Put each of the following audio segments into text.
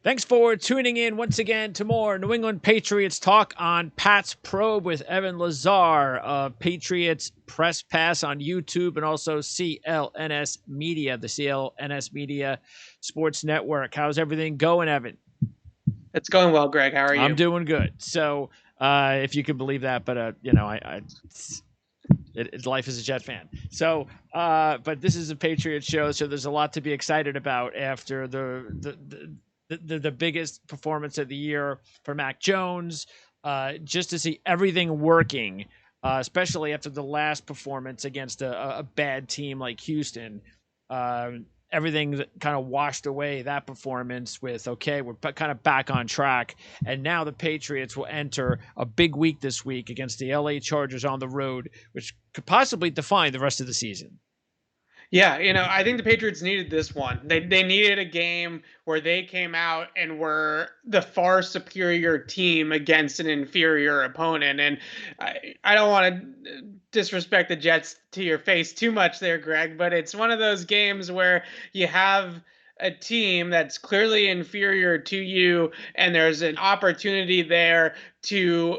Thanks for tuning in once again to more New England Patriots talk on Pat's Probe with Evan Lazar of Patriots Press Pass on YouTube and also CLNS Media, the CLNS Media Sports Network. How's everything going, Evan? It's going well, Greg. How are I'm you? doing good. So, if you can believe that, but life as a Jet fan. So, but this is a Patriots show, so there's a lot to be excited about after the biggest performance of the year for Mac Jones. Just to see everything working, especially after the last performance against a bad team like Houston. Uh, Everything kind of washed away that performance with, okay, we're kind of back on track. And now the Patriots will enter a big week this week against the LA Chargers on the road, which could possibly define the rest of the season. Yeah, I think the Patriots needed this one. They needed a game where they came out and were the far superior team against an inferior opponent. And I don't want to disrespect the Jets to your face too much there, Greg, but it's one of those games where you have a team that's clearly inferior to you, and there's an opportunity there to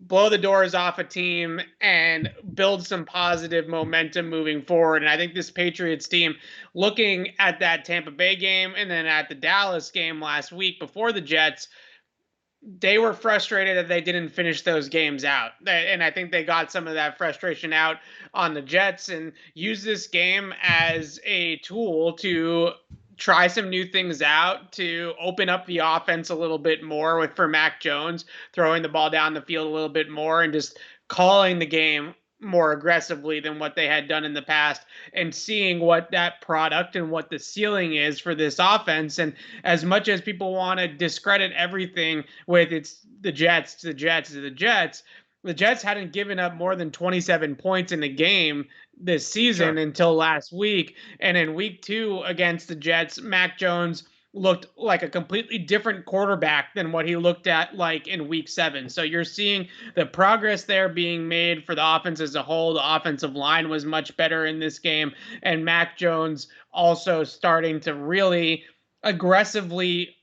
blow the doors off a team and build some positive momentum moving forward. And I think this Patriots team, looking at that Tampa Bay game and then at the Dallas game last week before the Jets, they were frustrated that they didn't finish those games out. And I think they got some of that frustration out on the Jets and used this game as a tool to try some new things out, to open up the offense a little bit more for Mac Jones, throwing the ball down the field a little bit more and just calling the game more aggressively than what they had done in the past, and seeing what that product and what the ceiling is for this offense. And as much as people want to discredit everything with it's the Jets, the Jets, the Jets, the Jets hadn't given up more than 27 points in a game this season Sure. until last week. And in week 2 against the Jets, Mac Jones looked like a completely different quarterback than what he looked at like in week 7. So you're seeing the progress there being made for the offense as a whole. The offensive line was much better in this game, and Mac Jones also starting to really aggressively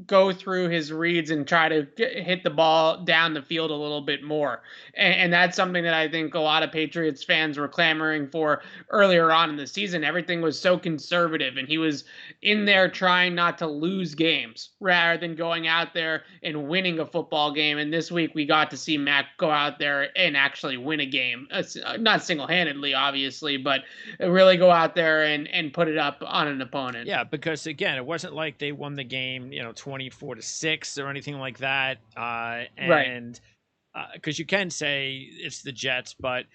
go through his reads and try to hit the ball down the field a little bit more. And that's something that I think a lot of Patriots fans were clamoring for earlier on in the season. Everything was so conservative, and he was in there trying not to lose games rather than going out there and winning a football game. And this week we got to see Mac go out there and actually win a game. Not single-handedly, obviously, but really go out there and put it up on an opponent. Yeah, because again, it wasn't like they won the game, 24-6 or anything like that. Right. And because you can say it's the Jets, but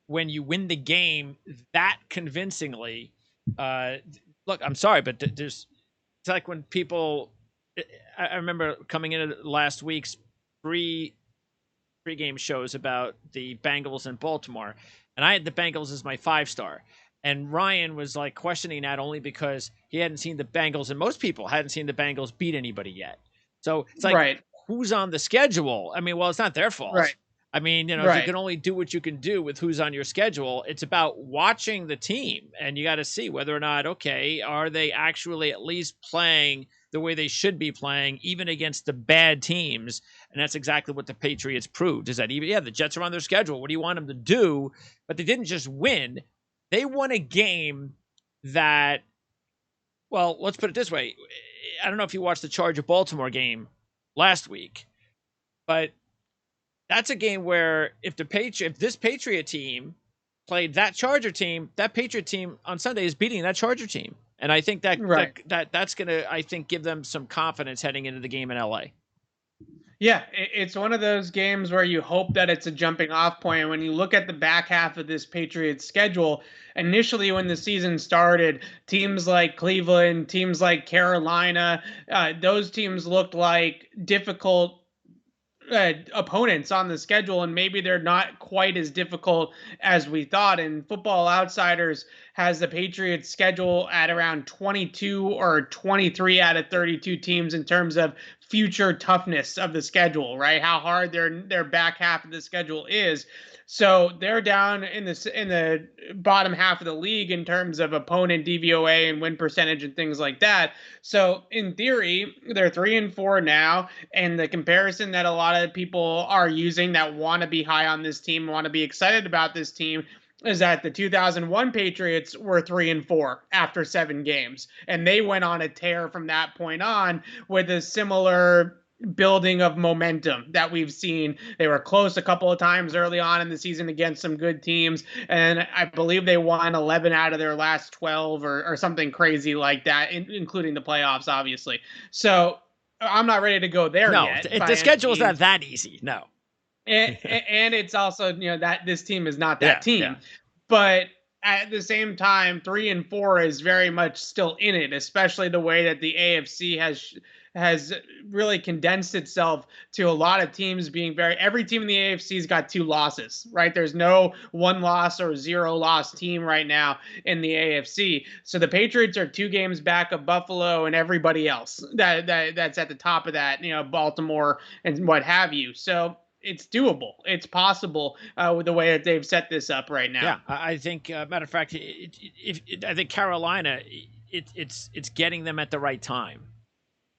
when you win the game that convincingly, uh, look, I'm sorry, but there's it's like when people. I remember coming into last week's pre-game shows about the Bengals in Baltimore, and I had the Bengals as my 5-star. And Ryan was like questioning that only because he hadn't seen the Bengals, and most people hadn't seen the Bengals beat anybody yet. So it's like, Right. who's on the schedule? I mean, well, it's not their fault. Right. I mean, you Right. can only do what you can do with who's on your schedule. It's about watching the team, and you got to see whether or not, okay, are they actually at least playing the way they should be playing, even against the bad teams? And that's exactly what the Patriots proved, is that even, yeah, the Jets are on their schedule. What do you want them to do? But they didn't just win. They won a game that, well, let's put it this way. I don't know if you watched the Charger Baltimore game last week, but that's a game where if this Patriot team played that Charger team, that Patriot team on Sunday is beating that Charger team. And I think Right. that's gonna, I think, give them some confidence heading into the game in LA. Yeah, it's one of those games where you hope that it's a jumping off point. When you look at the back half of this Patriots schedule, initially when the season started, teams like Cleveland, teams like Carolina, those teams looked like difficult opponents on the schedule, and maybe they're not quite as difficult as we thought. And Football Outsiders has the Patriots schedule at around 22 or 23 out of 32 teams in terms of future toughness of the schedule, right? How hard their back half of the schedule is. So they're down in the bottom half of the league in terms of opponent DVOA and win percentage and things like that. So in theory, they're 3-4 now, and the comparison that a lot of people are using that want to be high on this team, want to be excited about this team, is that the 2001 Patriots were 3-4 after 7 games, and they went on a tear from that point on with a similar building of momentum that we've seen. They were close a couple of times early on in the season against some good teams, and I believe they won 11 out of their last 12 or something crazy like that, including the playoffs, obviously. So I'm not ready to go there No, yet. the schedule is not that easy. No. And it's also, that this team is not that Yeah. team. But at the same time, 3-4 is very much still in it, especially the way that the AFC has really condensed itself to a lot of teams being every team in the AFC's got 2 losses, right? There's no 1 loss or 0 loss team right now in the AFC. So the Patriots are 2 games back of Buffalo and everybody else that's at the top of that, Baltimore and what have you. So it's doable. It's possible with the way that they've set this up right now. Yeah, I think, matter of fact, I think Carolina, it's getting them at the right time,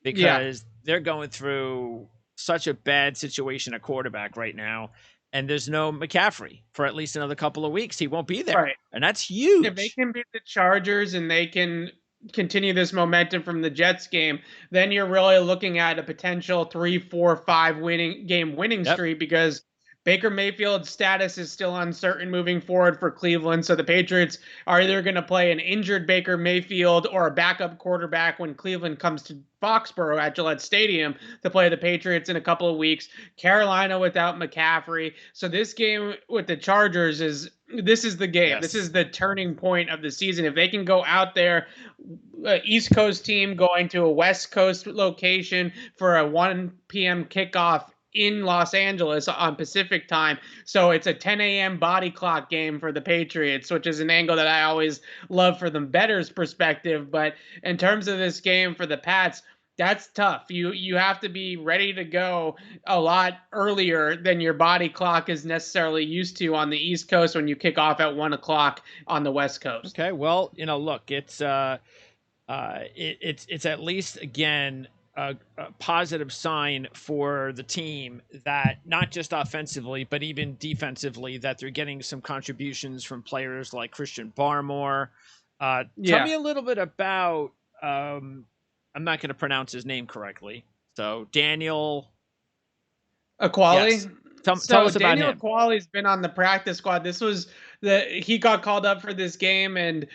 because they're going through such a bad situation at quarterback right now, and there's no McCaffrey for at least another couple of weeks. He won't be there, Right. and that's huge. If they can beat the Chargers and they can continue this momentum from the Jets game, then you're really looking at a potential 3-4-5 winning streak, because Baker Mayfield's status is still uncertain moving forward for Cleveland. So the Patriots are either going to play an injured Baker Mayfield or a backup quarterback when Cleveland comes to Foxborough at Gillette Stadium to play the Patriots in a couple of weeks. Carolina without McCaffrey. So this game with the Chargers this is the game. Yes. This is the turning point of the season. If they can go out there, East Coast team going to a West Coast location for a 1 p.m. kickoff in Los Angeles on Pacific time. So it's a 10 a.m. body clock game for the Patriots, which is an angle that I always love for the bettor's perspective. But in terms of this game for the Pats, that's tough. You have to be ready to go a lot earlier than your body clock is necessarily used to on the East Coast when you kick off at 1 o'clock on the West Coast. Okay, well, look, it's at least, again, a positive sign for the team that not just offensively but even defensively, that they're getting some contributions from players like Christian Barmore. Tell me a little bit about I'm not going to pronounce his name correctly. So Daniel Aquali. Yes. Tell us about Daniel him. Aquali's been on the practice squad. He got called up for this game, and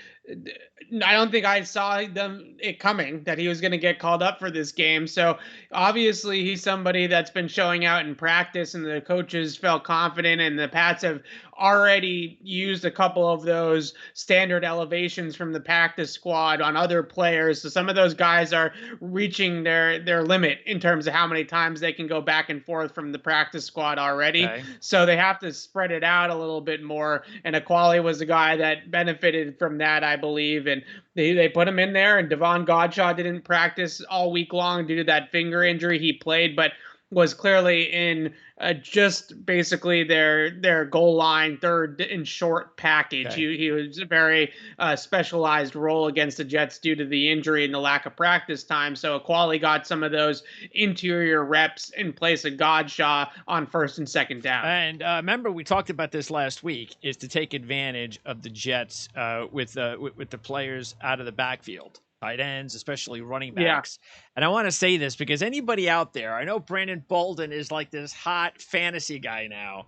I don't think I saw it coming that he was going to get called up for this game. So obviously he's somebody that's been showing out in practice, and the coaches felt confident, and the Pats have already used a couple of those standard elevations from the practice squad on other players. So some of those guys are reaching their limit in terms of how many times they can go back and forth from the practice squad already. Okay. So they have to spread it out a little bit more. And Aquali was a guy that benefited from that, I believe. And they put him in there, and Devon Godshaw didn't practice all week long due to that finger injury. He played, but was clearly in just basically their goal line third and short package. Okay. He was a very specialized role against the Jets due to the injury and the lack of practice time. So Aquali got some of those interior reps in place of Godshaw on first and second down. And remember, we talked about this last week, is to take advantage of the Jets with the players out of the backfield. Tight ends, especially running backs. Yeah. And I want to say this because anybody out there, I know Brandon Bolden is like this hot fantasy guy now.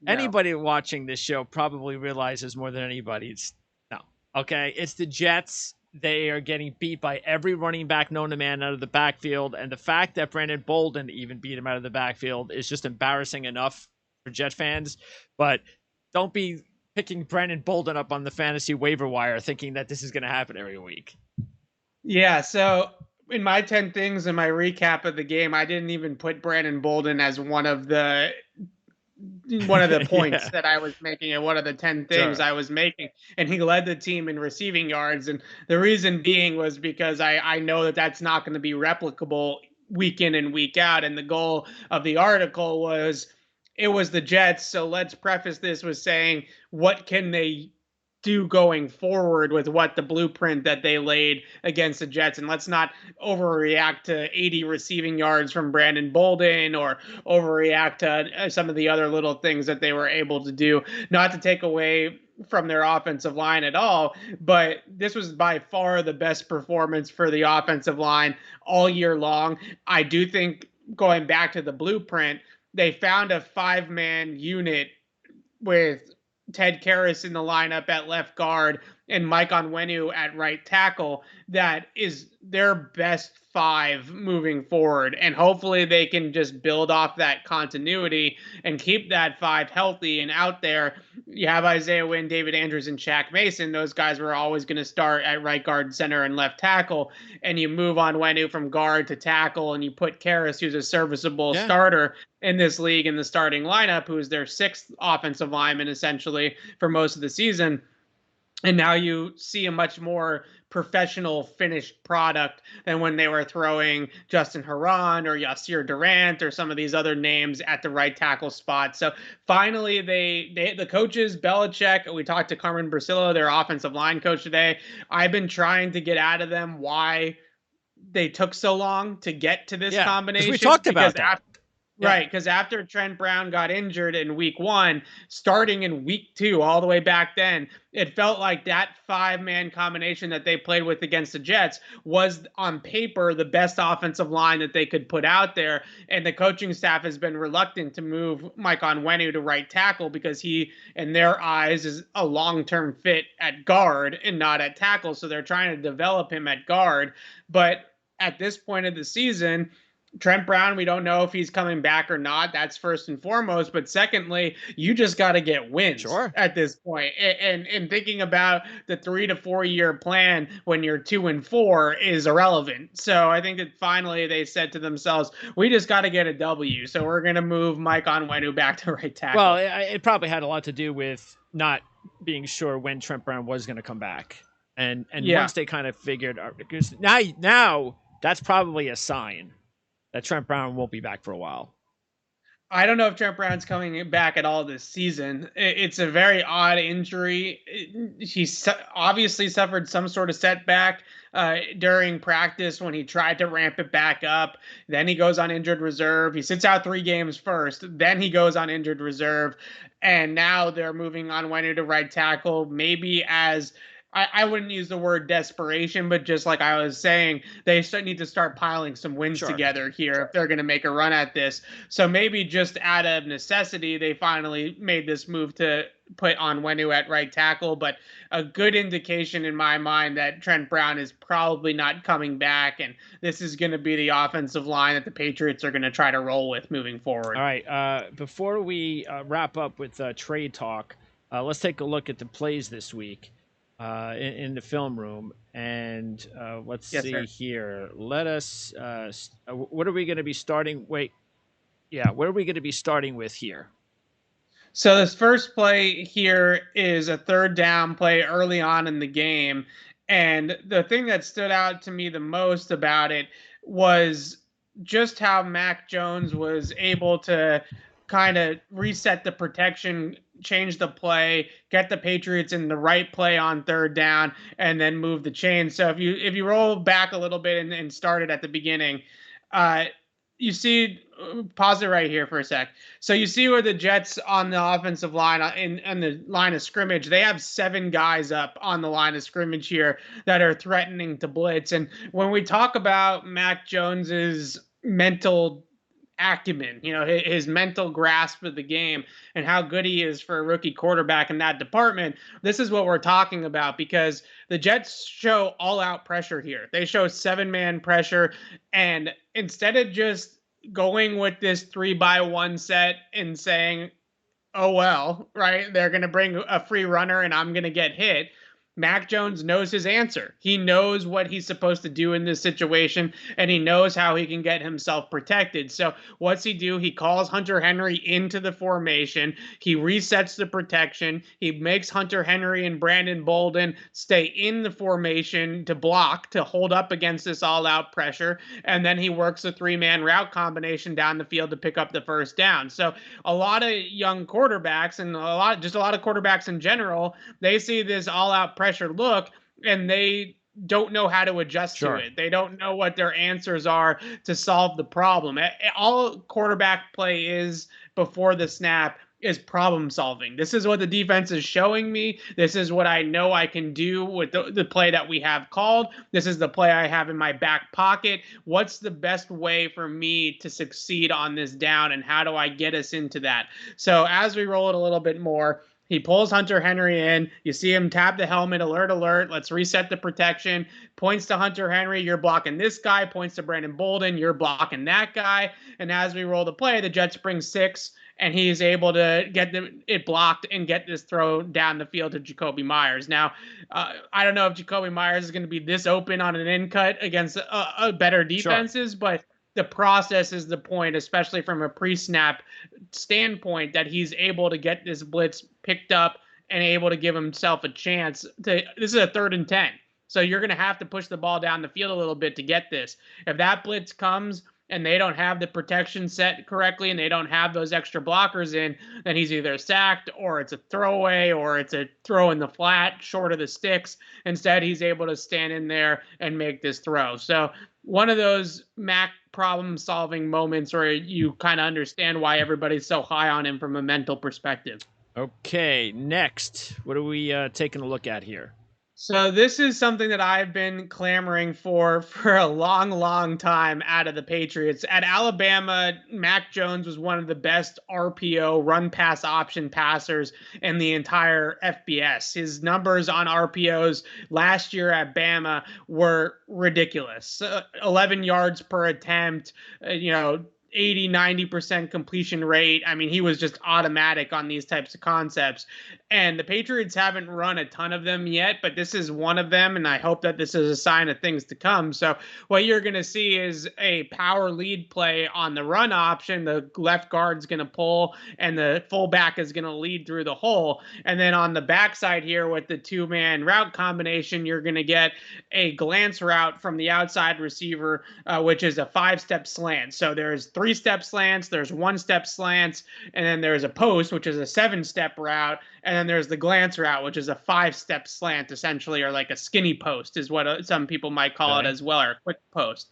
No. Anybody watching this show probably realizes more than anybody, it's the Jets. They are getting beat by every running back known to man out of the backfield. And the fact that Brandon Bolden even beat him out of the backfield is just embarrassing enough for Jet fans. But don't be picking Brandon Bolden up on the fantasy waiver wire thinking that this is going to happen every week. Yeah, so in my 10 things in my recap of the game, I didn't even put Brandon Bolden as one of the points that I was making and one of the 10 things I was making. And he led the team in receiving yards. And the reason being was because I know that that's not going to be replicable week in and week out. And the goal of the article was, it was the Jets. So let's preface this with saying, what can they do going forward with what the blueprint that they laid against the Jets? And let's not overreact to 80 receiving yards from Brandon Bolden or overreact to some of the other little things that they were able to do. Not to take away from their offensive line at all, but this was by far the best performance for the offensive line all year long. I do think, going back to the blueprint, they found a 5-man unit with Ted Karras in the lineup at left guard and Mike Onwenu at right tackle that is their best 5 moving forward. And hopefully they can just build off that continuity and keep that 5 healthy and out there. You have Isaiah Wynn, David Andrews, and Shaq Mason. Those guys were always going to start at right guard, center, and left tackle. And you move Onwenu from guard to tackle, and you put Karras, who's a serviceable starter in this league, in the starting lineup, who is their 6th offensive lineman essentially for most of the season. And now you see a much more professional finished product than when they were throwing Justin Herron or Yasir Durant or some of these other names at the right tackle spot. So finally, the coaches, Belichick, we talked to Carmen Brasillo, their offensive line coach today. I've been trying to get out of them why they took so long to get to this combination. We talked about that. Right, because after Trent Brown got injured in week 1, starting in week 2, all the way back then, it felt like that 5-man combination that they played with against the Jets was, on paper, the best offensive line that they could put out there. And the coaching staff has been reluctant to move Mike Onwenu to right tackle because he, in their eyes, is a long-term fit at guard and not at tackle. So they're trying to develop him at guard. But at this point of the season, Trent Brown, we don't know if he's coming back or not. That's first and foremost. But secondly, you just got to get wins at this point. And thinking about the 3 to 4 year plan when you're 2-4 is irrelevant. So I think that finally they said to themselves, we just got to get a W. So we're going to move Mike Onwenu back to right tackle. Well, it probably had a lot to do with not being sure when Trent Brown was going to come back. And once they kind of figured, because now that's probably a sign that Trent Brown won't be back for a while. I don't know if Trent Brown's coming back at all this season. It's a very odd injury. He obviously suffered some sort of setback during practice when he tried to ramp it back up. Then he goes on injured reserve. He sits out 3 games first. Then he goes on injured reserve. And now they're moving on Onwenu to right tackle, maybe as I wouldn't use the word desperation, but just like I was saying, they need to start piling some wins together here if they're going to make a run at this. So maybe just out of necessity, they finally made this move to put Onwenu at right tackle, but a good indication in my mind that Trent Brown is probably not coming back, and this is going to be the offensive line that the Patriots are going to try to roll with moving forward. All right, before we wrap up with trade talk, let's take a look at the plays this week. In the film room, and let's see here. Let us. What are we going to be starting? What are we going to be starting with here? So this first play here is a 3rd down play early on in the game, and the thing that stood out to me the most about it was just how Mac Jones was able to kind of reset the protection, change the play, get the Patriots in the right play on 3rd down, and then move the chain. So if you roll back a little bit and start it at the beginning, you see, pause it right here for a sec. So you see where the Jets on the offensive line in the line of scrimmage, they have 7 guys up on the line of scrimmage here that are threatening to blitz. And when we talk about Mac Jones's mental acumen, his mental grasp of the game and how good he is for a rookie quarterback in that department, this is what we're talking about, because the Jets show all-out pressure here. They show 7-man pressure, and instead of just going with this 3-by-1 set and saying, oh well, right, they're going to bring a free runner and I'm going to get hit, Mac Jones knows his answer. He knows what he's supposed to do in this situation, and he knows how he can get himself protected. So what's he do? He calls Hunter Henry into the formation. He resets the protection. He makes Hunter Henry and Brandon Bolden stay in the formation to block, to hold up against this all-out pressure, and then he works a three-man route combination down the field to pick up the first down. So a lot of young quarterbacks and a lot of quarterbacks in general, they see this all-out pressure look and they don't know how to adjust to it. They don't know what their answers are to solve the problem. All quarterback play is before the snap is problem solving. This is what the defense is showing me. This is what I know I can do with the play that we have called. This is the play I have in my back pocket. What's the best way for me to succeed on this down, and how do I get us into that? So as we roll it a little bit more, he pulls Hunter Henry in. You see him tap the helmet, alert, alert. Let's reset the protection. Points to Hunter Henry. You're blocking this guy. Points to Brandon Bolden. You're blocking that guy. And as we roll the play, the Jets bring 6, and he's able to get it blocked and get this throw down the field to Jakobi Meyers. Now, I don't know if Jakobi Meyers is going to be this open on an in cut against better defenses, but the process is the point, especially from a pre-snap standpoint, that he's able to get this blitz picked up and able to give himself a chance. This is a 3rd and 10. So you're going to have to push the ball down the field a little bit to get this. If that blitz comes and they don't have the protection set correctly and they don't have those extra blockers in, then he's either sacked or it's a throwaway or it's a throw in the flat short of the sticks. Instead, he's able to stand in there and make this throw. So one of those Mac problem-solving moments where you kind of understand why everybody's so high on him from a mental perspective. Okay, next, what are we taking a look at here? So this is something that I've been clamoring for a long, long time out of the Patriots. At Alabama, Mac Jones was one of the best RPO, run pass option passers in the entire FBS. His numbers on RPOs last year at Bama were ridiculous. 11 yards per attempt, 80, 90% completion rate. I mean, he was just automatic on these types of concepts. And the Patriots haven't run a ton of them yet, but this is one of them, and I hope that this is a sign of things to come. So what you're going to see is a power lead play on the run option. The left guard's going to pull, and the fullback is going to lead through the hole. And then on the backside here with the two-man route combination, you're going to get a glance route from the outside receiver, which is a 5-step slant. So there's 3-step slants, there's 1-step slants, and then there's a post, which is a 7-step route, and then there's the glance route, which is a 5-step slant, essentially, or like a skinny post is what some people might call it as well, or a quick post.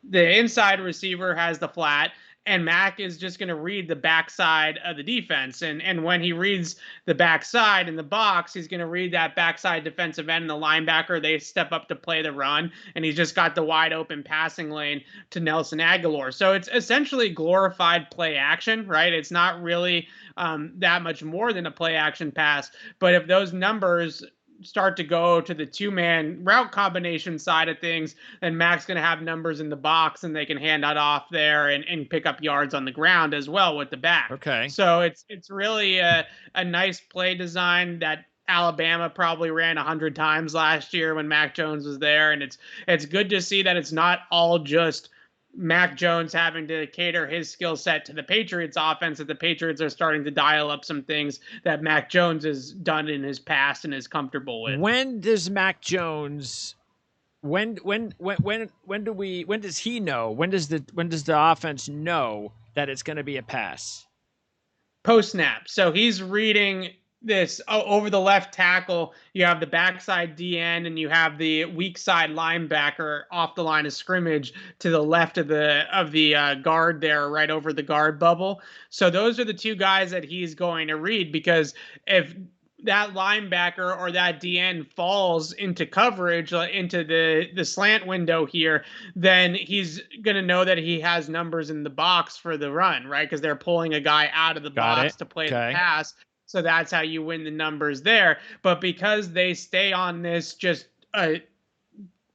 The inside receiver has the flat, and Mac is just going to read the backside of the defense. And when he reads the backside in the box, he's going to read that backside defensive end and the linebacker. They step up to play the run, and he's just got the wide open passing lane to Nelson Aguilar. So it's essentially glorified play action, right? It's not really that much more than a play action pass. But if those numbers start to go to the two-man route combination side of things, then Mac's going to have numbers in the box, and they can hand that off there and pick up yards on the ground as well with the back. Okay. So it's really a nice play design that Alabama probably ran 100 times last year when Mac Jones was there, and it's good to see that it's not all just Mac Jones having to cater his skill set to the Patriots offense, that the Patriots are starting to dial up some things that Mac Jones has done in his past and is comfortable with. When does Mac Jones when does he know? When does the offense know that it's going to be a pass? Post snap. So he's reading this over the left tackle. You have the backside DN, and you have the weak side linebacker off the line of scrimmage to the left of the guard there, right over the guard bubble. So those are the two guys that he's going to read, because if that linebacker or that DN falls into coverage, into the slant window here, then he's going to know that he has numbers in the box for the run, right? Because they're pulling a guy out of the box to play the pass. So that's how you win the numbers there. But because they stay on this just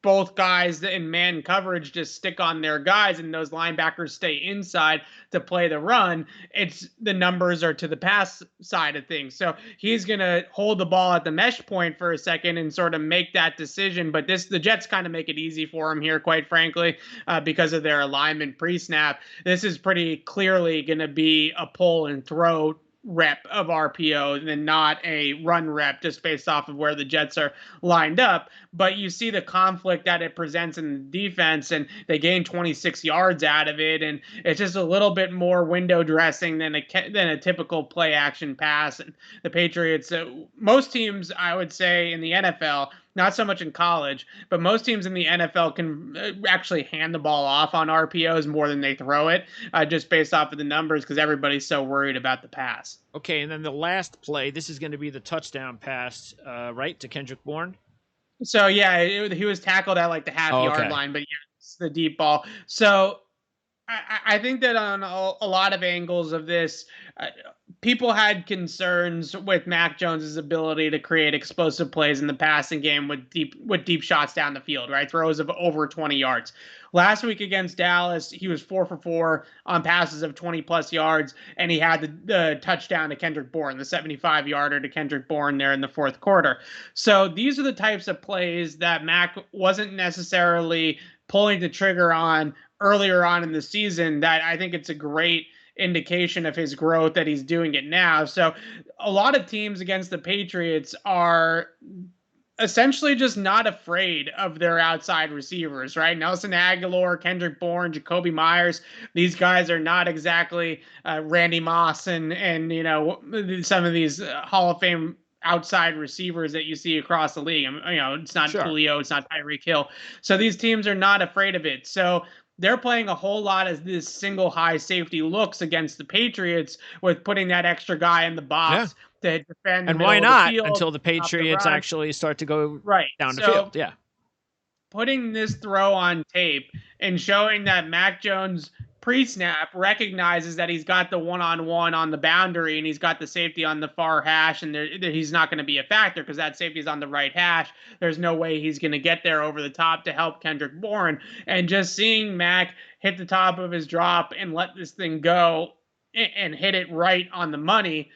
both guys in man coverage just stick on their guys and those linebackers stay inside to play the run, it's the numbers are to the pass side of things. So he's going to hold the ball at the mesh point for a second and sort of make that decision. But the Jets kind of make it easy for him here, quite frankly, because of their alignment pre-snap. This is pretty clearly going to be a pull and throw rep of RPO than not a run rep just based off of where the Jets are lined up. But you see the conflict that it presents in the defense, and they gain 26 yards out of it. And it's just a little bit more window dressing than a typical play action pass. And the Patriots, most teams, I would say, in the NFL, not so much in college, but most teams in the NFL can actually hand the ball off on RPOs more than they throw it, just based off of the numbers, because everybody's so worried about the pass. Okay, and then the last play, this is going to be the touchdown pass, right, to Kendrick Bourne? So, yeah, he was tackled at like the half-yard line, but yeah, it's the deep ball. So I think that on a lot of angles of this, people had concerns with Mac Jones's ability to create explosive plays in the passing game with deep shots down the field, right? Throws of over 20 yards. Last week against Dallas, he was 4 for 4 on passes of 20 plus yards, and he had the touchdown to Kendrick Bourne, the 75-yarder to Kendrick Bourne there in the fourth quarter. So these are the types of plays that Mac wasn't necessarily pulling the trigger on earlier on in the season, that I think it's a great indication of his growth that he's doing it now. So a lot of teams against the Patriots are essentially just not afraid of their outside receivers, right? Nelson Aguilar, Kendrick Bourne, Jacoby Myers. These guys are not exactly Randy Moss and some of these Hall of Fame outside receivers that you see across the league. It's not Julio, it's not Tyreek Hill. So these teams are not afraid of it. So they're playing a whole lot of this single high safety looks against the Patriots with putting that extra guy in the box to defend the middle of the field. Until the Patriots actually start to go down the field. Yeah. Putting this throw on tape and showing that Mac Jones pre-snap recognizes that he's got the one-on-one on the boundary and he's got the safety on the far hash, and he's not going to be a factor because that safety is on the right hash. There's no way he's going to get there over the top to help Kendrick Bourne. And just seeing Mac hit the top of his drop and let this thing go and hit it right on the money,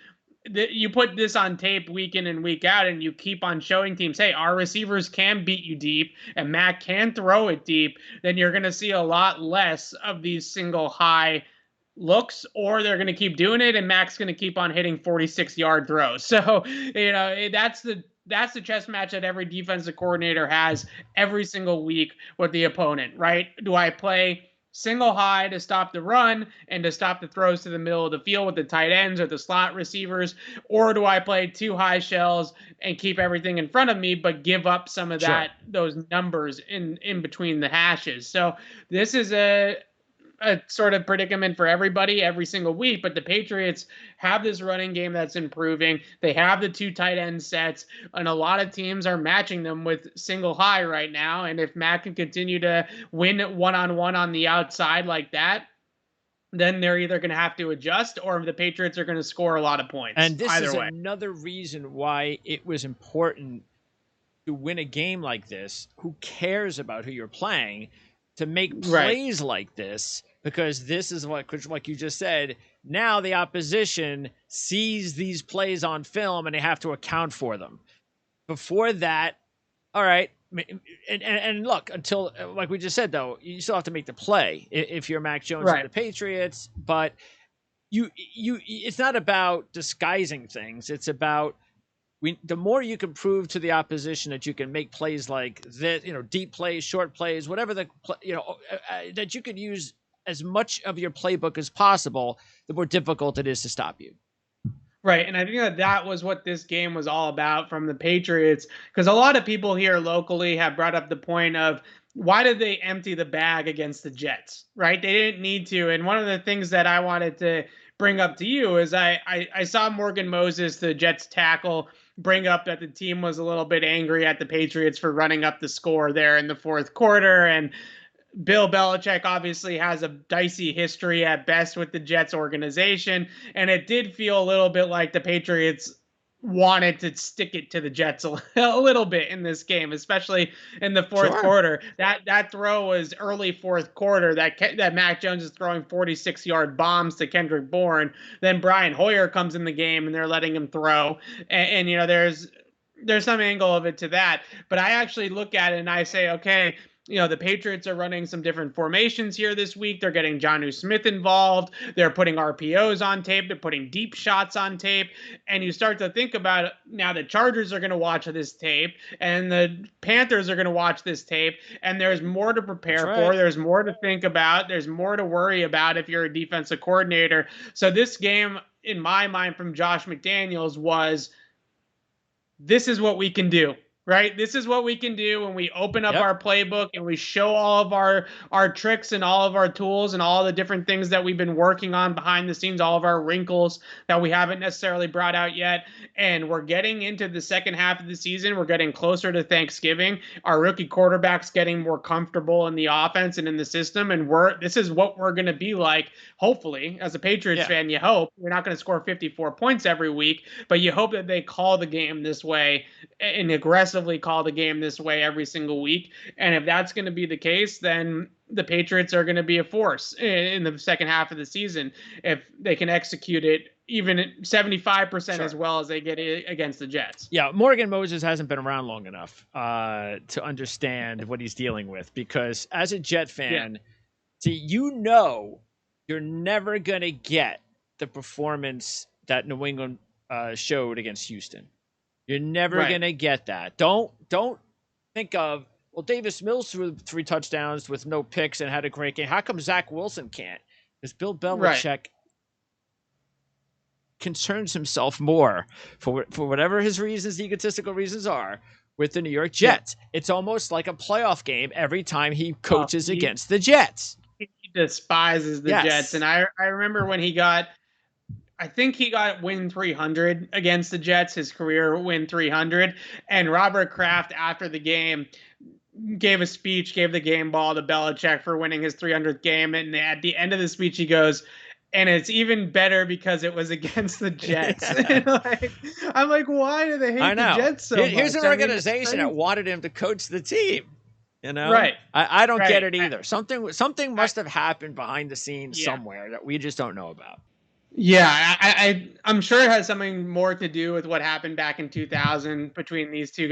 you put this on tape week in and week out, and you keep on showing teams, hey, our receivers can beat you deep and Mac can throw it deep, then you're going to see a lot less of these single high looks, or they're going to keep doing it and Mac's going to keep on hitting 46-yard throws. So, that's the chess match that every defensive coordinator has every single week with the opponent, right? Do I play single high to stop the run and to stop the throws to the middle of the field with the tight ends or the slot receivers? Or do I play two high shells and keep everything in front of me, but give up some of those numbers in between the hashes? So this is a sort of predicament for everybody every single week, but the Patriots have this running game that's improving. They have the two tight end sets, and a lot of teams are matching them with single high right now. And if Mac can continue to win one-on-one on the outside like that, then they're either going to have to adjust or the Patriots are going to score a lot of points. And this is another reason why it was important to win a game like this. Who cares about who you're playing? To make plays like this, because this is what, like you just said, now the opposition sees these plays on film and they have to account for them. Before that, all right, and look, until, like we just said, though, you still have to make the play if you're Mac Jones and the Patriots, but it's not about disguising things. It's about the more you can prove to the opposition that you can make plays like this, deep plays, short plays, whatever that you can use as much of your playbook as possible, the more difficult it is to stop you. Right. And I think that was what this game was all about from the Patriots, because a lot of people here locally have brought up the point of, why did they empty the bag against the Jets? Right. They didn't need to. And one of the things that I wanted to bring up to you is I saw Morgan Moses, the Jets tackle, bring up that the team was a little bit angry at the Patriots for running up the score there in the fourth quarter. And Bill Belichick obviously has a dicey history at best with the Jets organization. And it did feel a little bit like the Patriots wanted to stick it to the Jets a little bit in this game, especially in the fourth Sure. quarter. That throw was early fourth quarter that Mac Jones is throwing 46-yard bombs to Kendrick Bourne. Then Brian Hoyer comes in the game and they're letting him throw. And you know, there's some angle of it to that. But I actually look at it and I say, okay, you know, the Patriots are running some different formations here this week. They're getting Jonnu Smith involved. They're putting RPOs on tape. They're putting deep shots on tape. And you start to think about it, now the Chargers are going to watch this tape and the Panthers are going to watch this tape. And there's more to prepare for. There's more to think about. There's more to worry about if you're a defensive coordinator. So this game, in my mind, from Josh McDaniels was, this is what we can do, right? This is what we can do when we open up our playbook and we show all of our tricks and all of our tools and all the different things that we've been working on behind the scenes, all of our wrinkles that we haven't necessarily brought out yet. And we're getting into the second half of the season. We're getting closer to Thanksgiving. Our rookie quarterback's getting more comfortable in the offense and in the system. And this is what we're going to be like, hopefully, as a Patriots fan. You hope you're not going to score 54 points every week, but you hope that they call the game this way and aggressively call the game this way every single week. And if that's going to be the case, then the Patriots are going to be a force in the second half of the season if they can execute it even 75% as well as they get it against the Jets. Yeah, Morgan Moses hasn't been around long enough to understand what he's dealing with, because as a Jet fan, see, you know you're never going to get the performance that New England showed against Houston. You're never going to get that. Don't think of, well, Davis Mills threw 3 touchdowns with no picks and had a great game. How come Zach Wilson can't? Because Bill Belichick concerns himself more for whatever his reasons, the egotistical reasons are, with the New York Jets. It's almost like a playoff game every time he coaches against the Jets. He despises the Jets. And I remember when I think he got win 300 against the Jets, his career win 300. And Robert Kraft, after the game, gave a speech, gave the game ball to Belichick for winning his 300th game. And at the end of the speech, he goes, and it's even better because it was against the Jets. I'm like, why do they hate the Jets so much? Here's an organization that wanted him to coach the team. You know, I don't get it either. Something must have happened behind the scenes somewhere that we just don't know about. Yeah, I'm sure it has something more to do with what happened back in 2000 between these two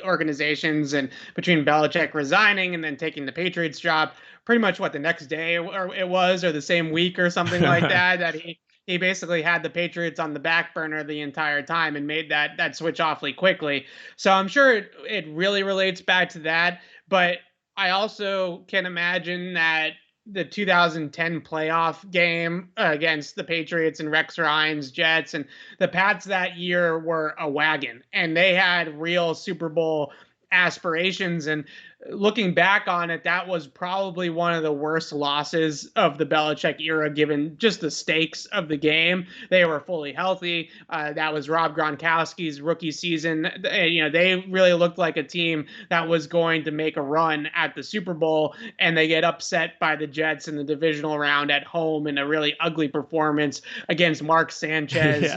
organizations, and between Belichick resigning and then taking the Patriots job pretty much the next day or the same week or something like that, that he basically had the Patriots on the back burner the entire time and made that switch awfully quickly. So I'm sure it really relates back to that. But I also can imagine that the 2010 playoff game against the Patriots and Rex Ryan's Jets, and the Pats that year were a wagon, and they had real Super Bowl aspirations. And looking back on it, that was probably one of the worst losses of the Belichick era, given just the stakes of the game. They were fully healthy. That was Rob Gronkowski's rookie season. They really looked like a team that was going to make a run at the Super Bowl, and they get upset by the Jets in the divisional round at home in a really ugly performance against Mark Sanchez.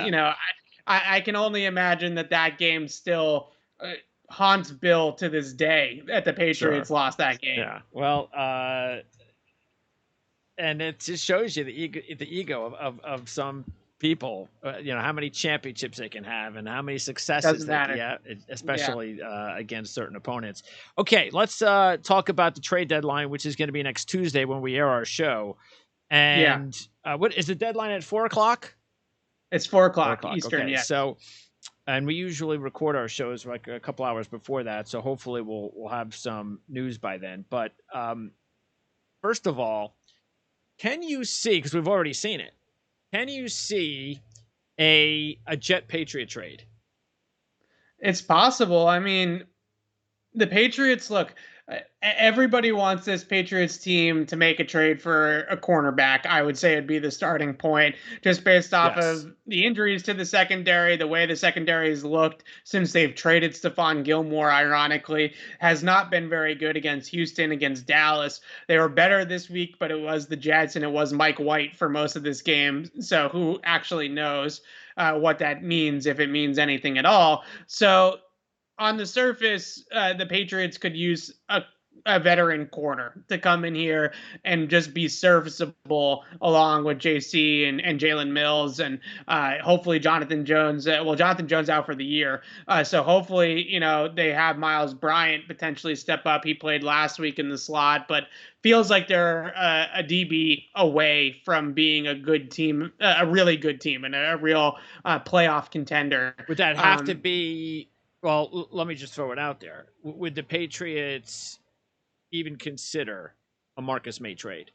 I can only imagine that game still haunts Bill to this day that the Patriots lost that game. Yeah. Well, and it just shows you the ego of some people, how many championships they can have and how many successes they can have, especially against certain opponents. Okay, let's talk about the trade deadline, which is going to be next Tuesday when we air our show. And what is the deadline at 4:00? It's 4:00 Eastern. Okay. Yeah. So, and we usually record our shows like a couple hours before that, so hopefully we'll have some news by then. But first of all, can you see, because we've already seen it, can you see a Jet Patriot trade? It's possible. I mean, the Patriots, look, Everybody wants this Patriots team to make a trade for a cornerback. I would say it'd be the starting point, just based off Yes. of the injuries to the secondary, the way the secondary has looked since they've traded Stephon Gilmore, ironically, has not been very good against Houston, against Dallas. They were better this week, but it was the Jets and it was Mike White for most of this game. So who actually knows what that means, if it means anything at all. So on the surface, the Patriots could use a veteran corner to come in here and just be serviceable along with JC and Jalen Mills and hopefully Jonathan Jones. Jonathan Jones out for the year. So hopefully, they have Miles Bryant potentially step up. He played last week in the slot, but feels like they're a DB away from being a good team, a really good team and a real playoff contender. Would that have to be? Well, let me just throw it out there. Would the Patriots even consider a Marcus May trade?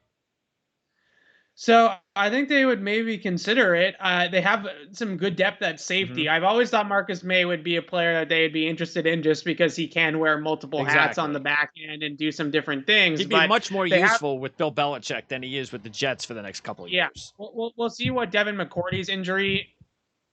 So I think they would maybe consider it. They have some good depth at safety. I've always thought Marcus May would be a player that they'd be interested in just because he can wear multiple hats on the back end and do some different things. He'd be much more useful with Bill Belichick than he is with the Jets for the next couple of years. We'll see what Devin McCourty's injury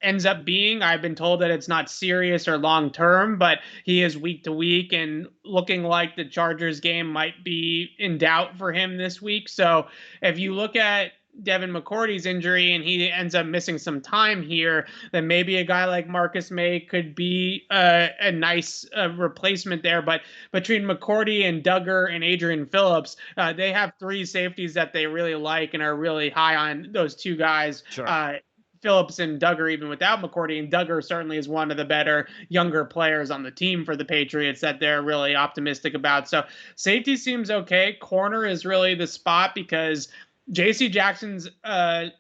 ends up being. I've been told that it's not serious or long term, but he is week to week and looking like the Chargers game might be in doubt for him this week. So if you look at Devin McCourty's injury and he ends up missing some time here, then maybe a guy like Marcus May could be a nice replacement there. But between McCourty and Duggar and Adrian Phillips, they have three safeties that they really like and are really high on those two guys. Sure. Phillips and Duggar, even without McCourty, and Duggar certainly is one of the better younger players on the team for the Patriots that they're really optimistic about. So safety seems okay. Corner is really the spot because J.C. Jackson's a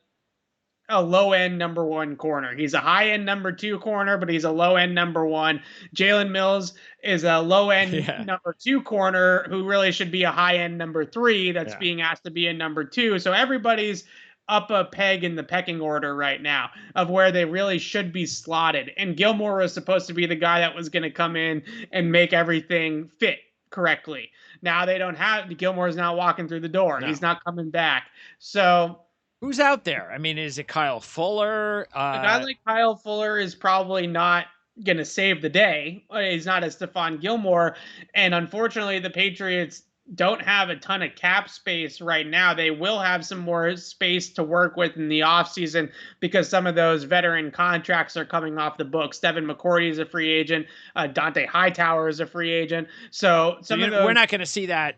low-end number one corner. He's a high-end number two corner, but he's a low-end number one. Jalen Mills is a low-end number two corner who really should be a high-end number three that's being asked to be a number two. So everybody's up a peg in the pecking order right now of where they really should be slotted. And Gilmore was supposed to be the guy that was going to come in and make everything fit correctly. Now they don't have Gilmore's not walking through the door. No. He's not coming back. So who's out there? I mean, is it Kyle Fuller? A guy like Kyle Fuller is probably not going to save the day. He's not a Stephon Gilmore. And unfortunately, the Patriots don't have a ton of cap space right now. They will have some more space to work with in the offseason because some of those veteran contracts are coming off the books. Devin McCourty is a free agent. Dante Hightower is a free agent. So we're not going to see that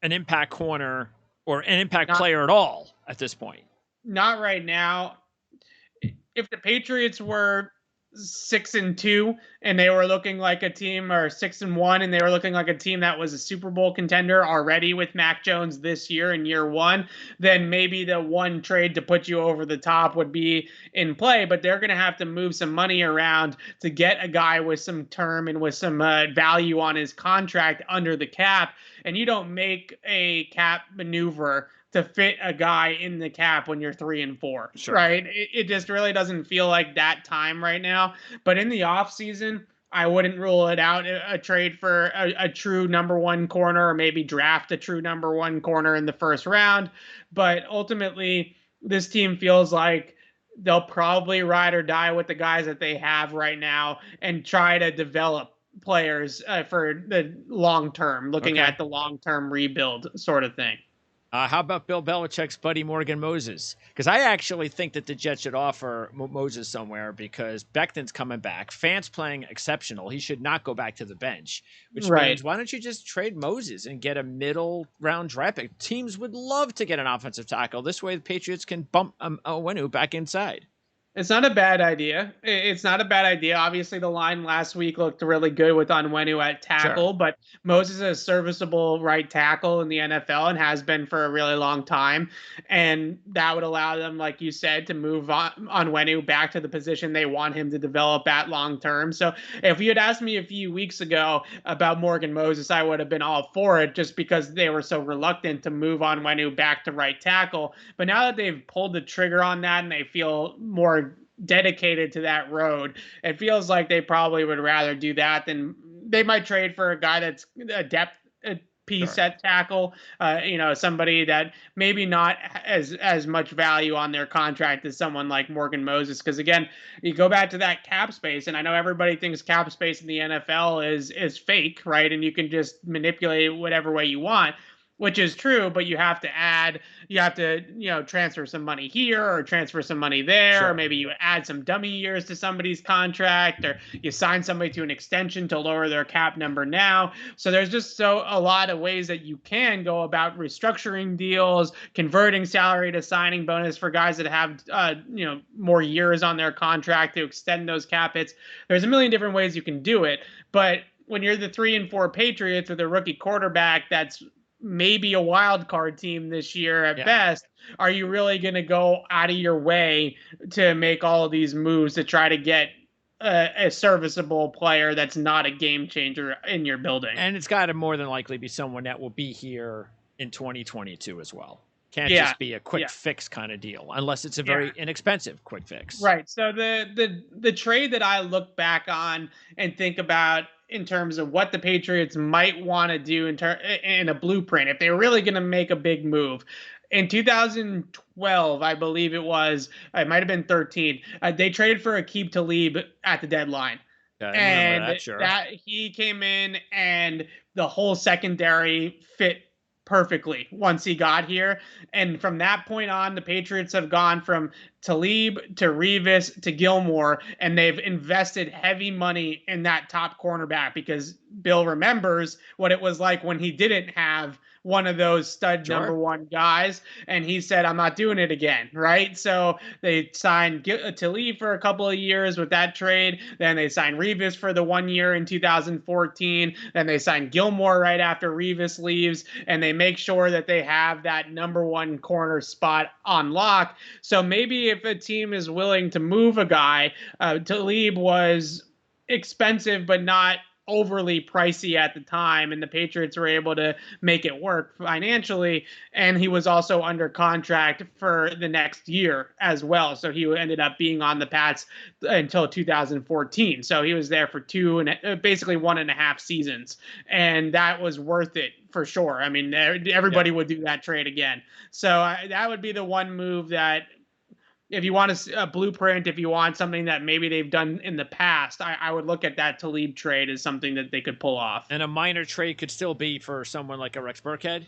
an impact corner or an impact player at all at this point. Not right now. If the Patriots were 6-2 and they were looking like a team, or 6-1 and they were looking like a team that was a Super Bowl contender already with Mac Jones this year in year one, then maybe the one trade to put you over the top would be in play. But they're going to have to move some money around to get a guy with some term and with some value on his contract under the cap. And you don't make a cap maneuver to fit a guy in the cap when you're 3-4, right? It just really doesn't feel like that time right now. But in the offseason, I wouldn't rule it out, a trade for a true number one corner, or maybe draft a true number one corner in the first round. But ultimately, this team feels like they'll probably ride or die with the guys that they have right now and try to develop players for the long term, looking at the long-term rebuild sort of thing. How about Bill Belichick's buddy Morgan Moses? Because I actually think that the Jets should offer Moses somewhere because Becton's coming back. Fant's playing exceptional. He should not go back to the bench, which means why don't you just trade Moses and get a middle round draft pick? Teams would love to get an offensive tackle. This way the Patriots can bump Onwenu back inside. It's not a bad idea. It's not a bad idea. Obviously, the line last week looked really good with Onwenu at tackle, but Moses is a serviceable right tackle in the NFL and has been for a really long time. And that would allow them, like you said, to move Onwenu back to the position they want him to develop at long term. So if you had asked me a few weeks ago about Morgan Moses, I would have been all for it just because they were so reluctant to move Onwenu back to right tackle. But now that they've pulled the trigger on that and they feel more dedicated to that road, it feels like they probably would rather do that than they might trade for a guy that's a P Sure. set tackle. Somebody that maybe not as much value on their contract as someone like Morgan Moses. Because again, you go back to that cap space, and I know everybody thinks cap space in the NFL is fake, right? And you can just manipulate it whatever way you want, which is true, but you have to transfer some money here or transfer some money there, or Sure. maybe you add some dummy years to somebody's contract, or you sign somebody to an extension to lower their cap number now. So there's just a lot of ways that you can go about restructuring deals, converting salary to signing bonus for guys that have more years on their contract to extend those cap hits. There's a million different ways you can do it, but when you're the 3-4 Patriots with a rookie quarterback that's maybe a wild card team this year at best, are you really going to go out of your way to make all of these moves to try to get a serviceable player that's not a game changer in your building? And it's got to more than likely be someone that will be here in 2022 as well. Can't Yeah. just be a quick fix kind of deal, unless it's a very inexpensive quick fix. Right. So the trade that I look back on and think about in terms of what the Patriots might want to do in a blueprint, if they were really going to make a big move. In 2012, I believe it might have been 13, they traded for Aqib Talib at the deadline. Yeah, I remember And that, sure. that he came in and the whole secondary fit perfectly once he got here. And from that point on, the Patriots have gone from Talib to Revis to Gilmore, and they've invested heavy money in that top cornerback because Bill remembers what it was like when he didn't have one of those stud number one guys, and he said, I'm not doing it again, right? So they signed Talib for a couple of years with that trade. Then they signed Revis for the 1 year in 2014. Then they signed Gilmore right after Revis leaves, and they make sure that they have that number one corner spot on lock. So maybe if a team is willing to move a guy, Talib was expensive but not overly pricey at the time, and the Patriots were able to make it work financially, and he was also under contract for the next year as well, so he ended up being on the Pats until 2014. So he was there for basically 1.5 seasons, and that was worth it for sure. I mean, everybody would do that trade again. So that would be the one move that, if you want a blueprint, if you want something that maybe they've done in the past, I would look at that Talib trade as something that they could pull off. And a minor trade could still be for someone like a Rex Burkhead?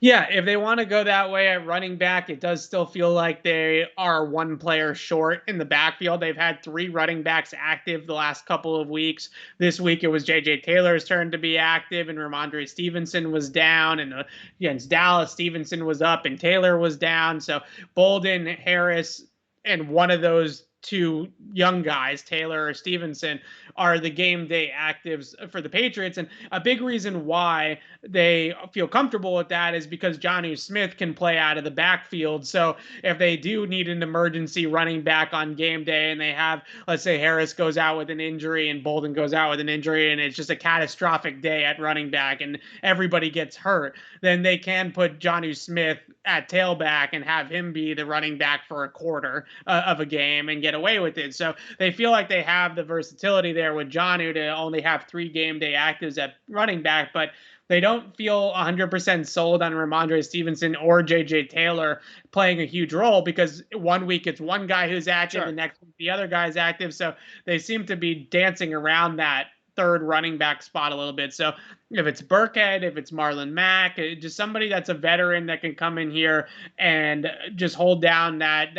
Yeah, if they want to go that way at running back, it does still feel like they are one player short in the backfield. They've had 3 running backs active the last couple of weeks. This week, it was J.J. Taylor's turn to be active, and Ramondre Stevenson was down. And against Dallas, Stevenson was up, and Taylor was down. So Bolden, Harris, and one of those 2 young guys, Taylor or Stevenson, are the game day actives for the Patriots. And a big reason why they feel comfortable with that is because Jonnu Smith can play out of the backfield. So if they do need an emergency running back on game day, and they have, let's say Harris goes out with an injury and Bolden goes out with an injury, and it's just a catastrophic day at running back and everybody gets hurt, then they can put Jonnu Smith at tailback and have him be the running back for a quarter of a game and get away with it. So they feel like they have the versatility there with Jonnu to only have 3 game day actives at running back, but they don't feel 100% sold on Ramondre Stevenson or J.J. Taylor playing a huge role, because one week it's one guy who's active, the next week the other guy's active. So they seem to be dancing around that third running back spot a little bit. So if it's Burkhead, if it's Marlon Mack, just somebody that's a veteran that can come in here and just hold down that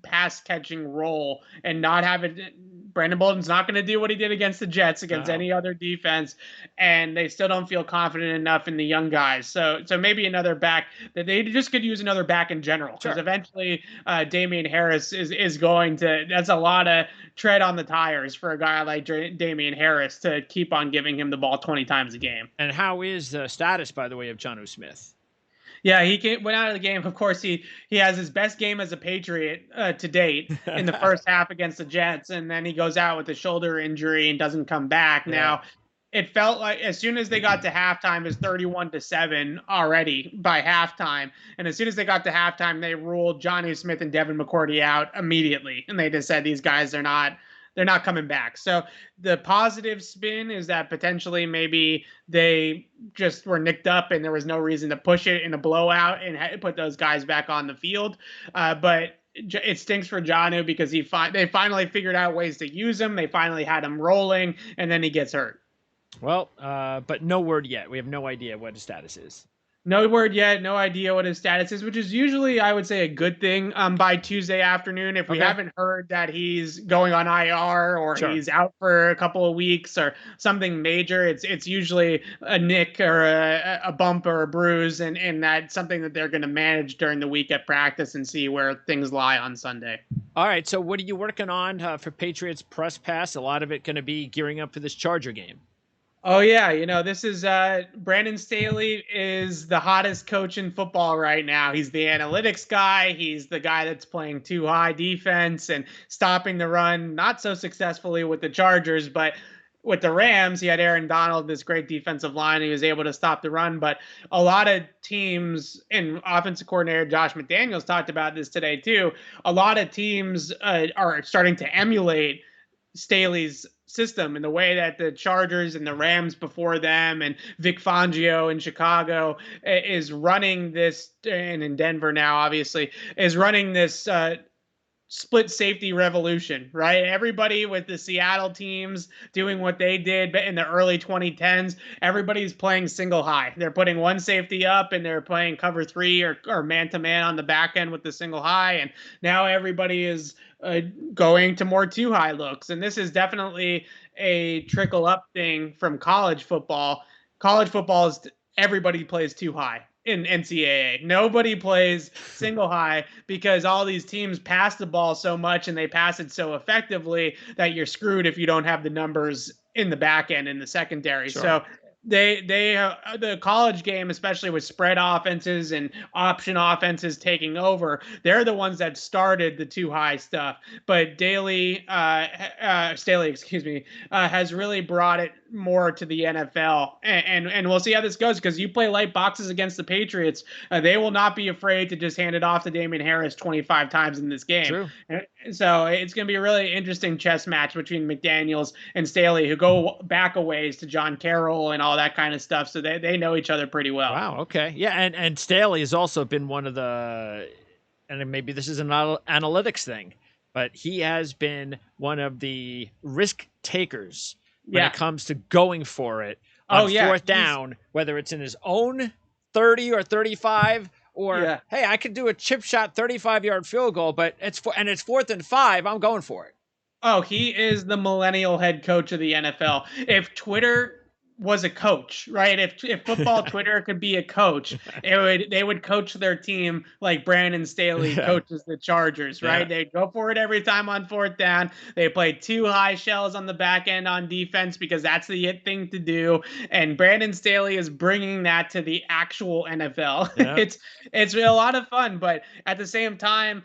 pass catching role and not have it. Brandon Bolden's not going to do what he did against the Jets, against any other defense, and they still don't feel confident enough in the young guys. So maybe another back, that they just could use another back in general, because eventually Damian Harris is going to. That's a lot of tread on the tires for a guy like Damian Harris to keep on giving him the ball 20 times a game. And how is the status, by the way, of Jonnu Smith? Yeah, he went out of the game. Of course, he has his best game as a Patriot to date in the first half against the Jets, and then he goes out with a shoulder injury and doesn't come back. Yeah. Now, it felt like as soon as they got to halftime, it's 31-7 already by halftime. And as soon as they got to halftime, they ruled Jonnu Smith and Devin McCourty out immediately, and they just said they're they're not coming back. So the positive spin is that potentially maybe they just were nicked up and there was no reason to push it in a blowout and put those guys back on the field. But it stinks for Jonnu because they finally figured out ways to use him. They finally had him rolling, and then he gets hurt. Well, but no word yet. We have no idea what his status is. No word yet. No idea what his status is, which is usually, I would say, a good thing by Tuesday afternoon. If we haven't heard that he's going on IR or he's out for a couple of weeks or something major, it's usually a nick or a bump or a bruise, and that's something that they're going to manage during the week at practice and see where things lie on Sunday. All right, so what are you working on for Patriots Press Pass? A lot of it going to be gearing up for this Charger game. Oh yeah, this is Brandon Staley is the hottest coach in football right now. He's the analytics guy. He's the guy that's playing too high defense and stopping the run, not so successfully with the Chargers, but with the Rams, he had Aaron Donald, this great defensive line. He was able to stop the run, but a lot of teams, and offensive coordinator Josh McDaniels talked about this today too, a lot of teams are starting to emulate Staley's system in the way that the Chargers and the Rams before them and Vic Fangio in Chicago is running this, and in Denver now obviously is running this split safety revolution, right? Everybody with the Seattle teams doing what they did in the early 2010s, everybody's playing single high. They're putting one safety up and they're playing cover 3 or man-to-man on the back end with the single high. And now everybody is going to more 2 high looks. And this is definitely a trickle up thing from college football. College football is everybody plays 2 high. In NCAA, nobody plays single high because all these teams pass the ball so much and they pass it so effectively that you're screwed if you don't have the numbers in the back end in the secondary. Sure. So the college game, especially with spread offenses and option offenses taking over, they're the ones that started the 2 high stuff. But Staley, has really brought it more to the NFL, and we'll see how this goes because you play light boxes against the Patriots. They will not be afraid to just hand it off to Damian Harris 25 times in this game. True. So it's going to be a really interesting chess match between McDaniels and Staley, who go back a ways to John Carroll and all that kind of stuff. So they know each other pretty well. Wow. Okay. Yeah. And Staley has also been one of the, and maybe this is an analytics thing, but he has been one of the risk takers when it comes to going for it on fourth down, whether it's in his own 30 or 35 or, hey, I could do a chip shot 35-yard field goal, but it's 4th and 5. I'm going for it. Oh, he is the millennial head coach of the NFL. If Twitter was a coach, right? If football Twitter could be a coach, they would coach their team like Brandon Staley coaches the Chargers, right? They'd go for it every time on 4th down. They play 2 high shells on the back end on defense because that's the it thing to do. And Brandon Staley is bringing that to the actual NFL. Yeah. It's a lot of fun, but at the same time,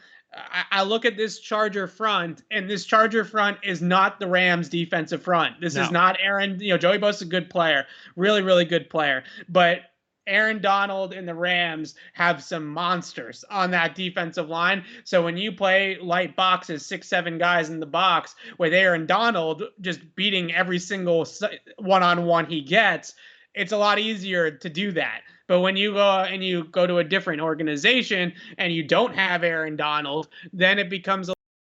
I look at this Charger front, and this Charger front is not the Rams' defensive front. This is not Aaron. Joey Bosa's a good player, really, really good player. But Aaron Donald and the Rams have some monsters on that defensive line. So when you play light boxes, 6-7 guys in the box with Aaron Donald just beating every single one-on-one he gets, it's a lot easier to do that. But when you go to a different organization and you don't have Aaron Donald, then it becomes a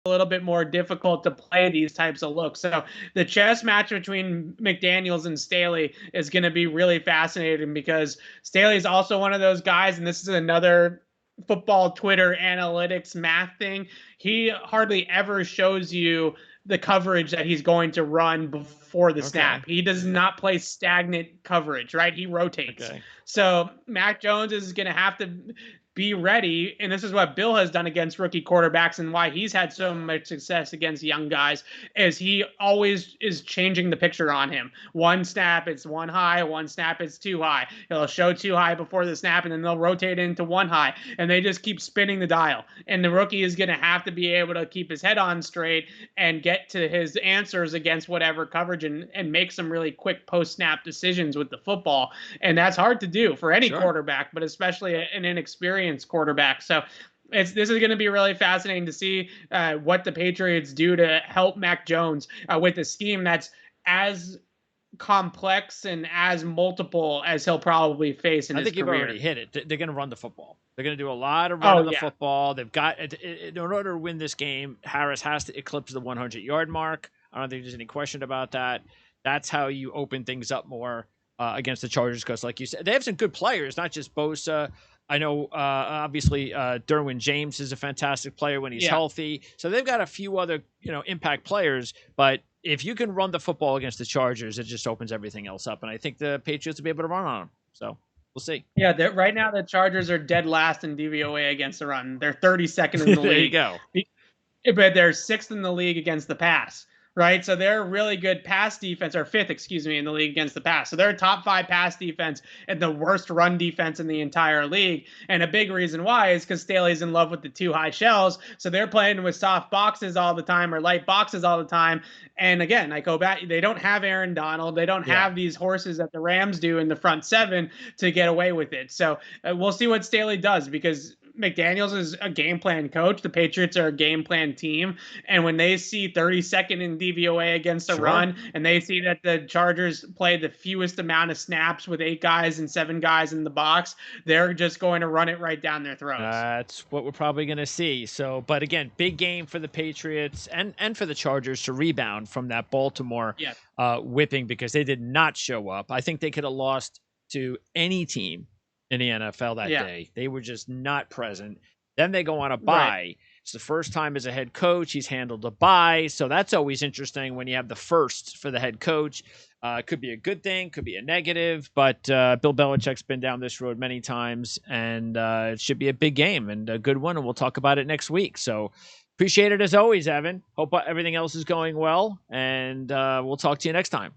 little bit more difficult to play these types of looks. So the chess match between McDaniels and Staley is going to be really fascinating because Staley is also one of those guys, and this is another football Twitter analytics math thing. He hardly ever shows you the coverage that he's going to run before the snap. He does not play stagnant coverage, right? He rotates. So Mac Jones is going to have to be ready. And this is what Bill has done against rookie quarterbacks and why he's had so much success against young guys is he always is changing the picture on him. One snap, it's 1 high. One snap, it's 2 high. He'll show 2 high before the snap and then they'll rotate into 1 high and they just keep spinning the dial. And the rookie is going to have to be able to keep his head on straight and get to his answers against whatever coverage and make some really quick post-snap decisions with the football. And that's hard to do for any quarterback, but especially an inexperienced quarterback. So This is going to be really fascinating to see what the Patriots do to help Mac Jones with a scheme that's as complex and as multiple as he'll probably face in I his think you've already career. hit it. They're going to run the football. They're going to do a lot of Oh running the yeah, football. They've got, in order to win this game, Harris has to eclipse the 100-yard mark. I don't think there's any question about that. That's how you open things up more against the Chargers because, like you said, they have some good players, not just Bosa. I know, obviously, Derwin James is a fantastic player when he's yeah. healthy. So they've got a few other, impact players. But if you can run the football against the Chargers, it just opens everything else up. And I think the Patriots will be able to run on them. So we'll see. Yeah, right now the Chargers are dead last in DVOA against the run. They're 32nd in the There you league. go. But they're sixth in the league against the pass, right? So they're really good pass defense, or fifth, excuse me, in the league against the pass. So they're a top 5 pass defense and the worst run defense in the entire league. And a big reason why is because Staley's in love with the 2 high shells. So they're playing with soft boxes all the time or light boxes all the time. And again, I go back, they don't have Aaron Donald. They don't have these horses that the Rams do in the front 7 to get away with it. So we'll see what Staley does, because McDaniels is a game plan coach. The Patriots are a game plan team. And when they see 32nd in DVOA against a run, and they see that the Chargers play the fewest amount of snaps with 8 guys and 7 guys in the box, they're just going to run it right down their throats. That's what we're probably going to see. So, but again, big game for the Patriots and for the Chargers to rebound from that Baltimore whipping, because they did not show up. I think they could have lost to any team in the NFL that day. They were just not present. Then they go on a bye. Right. It's the first time as a head coach he's handled a bye. So that's always interesting when you have the first for the head coach. Could be a good thing, could be a negative, but Bill Belichick's been down this road many times, and it should be a big game and a good one, and we'll talk about it next week. So appreciate it as always, Evan. Hope everything else is going well, and we'll talk to you next time.